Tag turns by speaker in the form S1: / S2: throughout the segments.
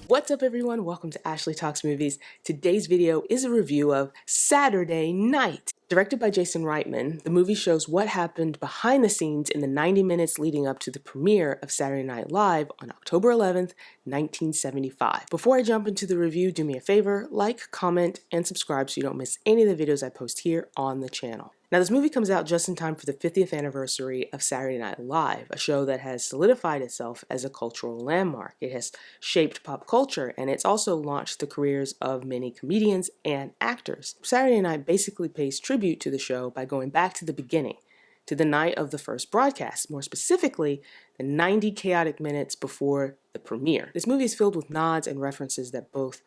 S1: What's up everyone? Welcome to Ashley Talks Movies. Today's video is a review of Saturday Night. Directed by Jason Reitman, the movie shows what happened behind the scenes in the 90 minutes leading up to the premiere of Saturday Night Live on October 11th, 1975. Before I jump into the review, do me a favor, like, comment, and subscribe so you don't miss any of the videos I post here on the channel. Now, this movie comes out just in time for the 50th anniversary of Saturday Night Live, a show that has solidified itself as a cultural landmark. It has shaped pop culture, and it's also launched the careers of many comedians and actors. Saturday Night basically pays tribute to the show by going back to the beginning, to the night of the first broadcast, more specifically, the 90 chaotic minutes before the premiere. This movie is filled with nods and references that both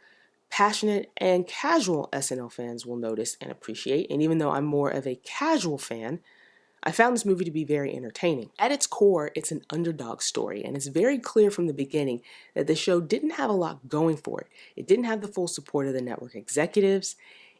S1: passionate and casual SNL fans will notice and appreciate, and even though I'm more of a casual fan, I found this movie to be very entertaining. At its core, it's an underdog story, and it's very clear from the beginning that the show didn't have a lot going for it. It didn't have the full support of the network executives,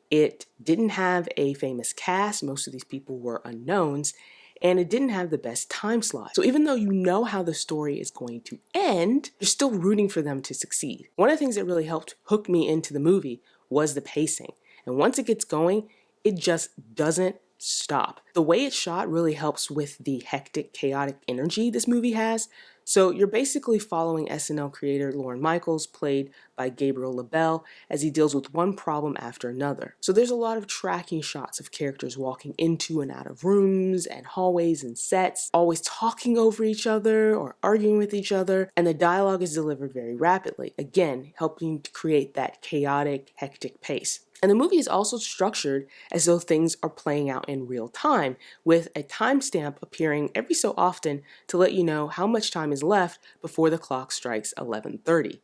S1: it didn't have a famous cast, most of these people were unknowns, and it didn't have the best time slot. So even though you know how the story is going to end, you're still rooting for them to succeed. One of the things that really helped hook me into the movie was the pacing. And once it gets going, it just doesn't stop. The way it's shot really helps with the hectic, chaotic energy this movie has. So you're basically following SNL creator Lorne Michaels, played by Gabriel LaBell, as he deals with one problem after another. So there's a lot of tracking shots of characters walking into and out of rooms and hallways and sets, always talking over each other or arguing with each other, and the dialogue is delivered very rapidly, again, helping to create that chaotic, hectic pace. And the movie is also structured as though things are playing out in real time, with a timestamp appearing every so often to let you know how much time is left before the clock strikes 11:30.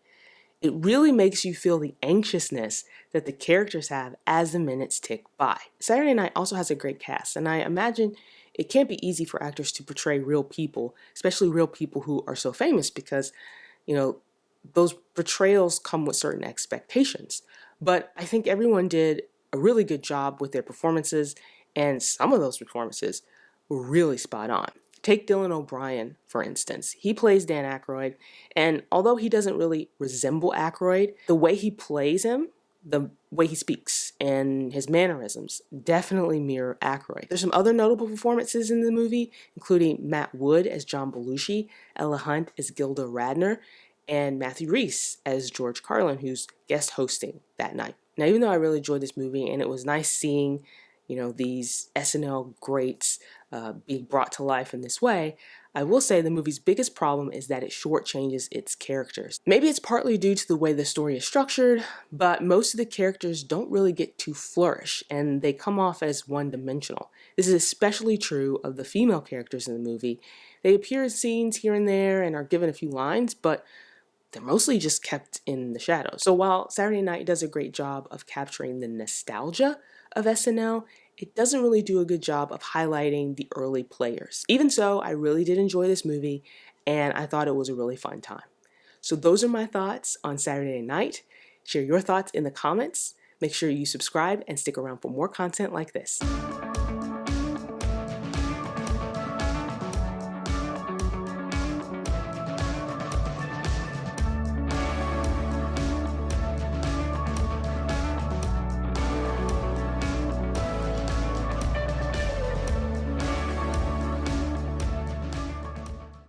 S1: It really makes you feel the anxiousness that the characters have as the minutes tick by. Saturday Night also has a great cast, and I imagine it can't be easy for actors to portray real people, especially real people who are so famous, because, those portrayals come with certain expectations. But I think everyone did a really good job with their performances, and some of those performances were really spot on. Take Dylan O'Brien, for instance. He plays Dan Aykroyd, and although he doesn't really resemble Aykroyd, the way he plays him, the way he speaks, and his mannerisms definitely mirror Aykroyd. There's some other notable performances in the movie, including Matt Wood as John Belushi, Ella Hunt as Gilda Radner, and Matthew Rhys as George Carlin, who's guest hosting that night. Now, even though I really enjoyed this movie, and it was nice seeing, these SNL greats being brought to life in this way, I will say the movie's biggest problem is that it shortchanges its characters. Maybe it's partly due to the way the story is structured, but most of the characters don't really get to flourish, and they come off as one-dimensional. This is especially true of the female characters in the movie. They appear in scenes here and there and are given a few lines, but they're mostly just kept in the shadows. So while Saturday Night does a great job of capturing the nostalgia of SNL, it doesn't really do a good job of highlighting the early players. Even so, I really did enjoy this movie, and I thought it was a really fun time. So those are my thoughts on Saturday Night. Share your thoughts in the comments. Make sure you subscribe and stick around for more content like this.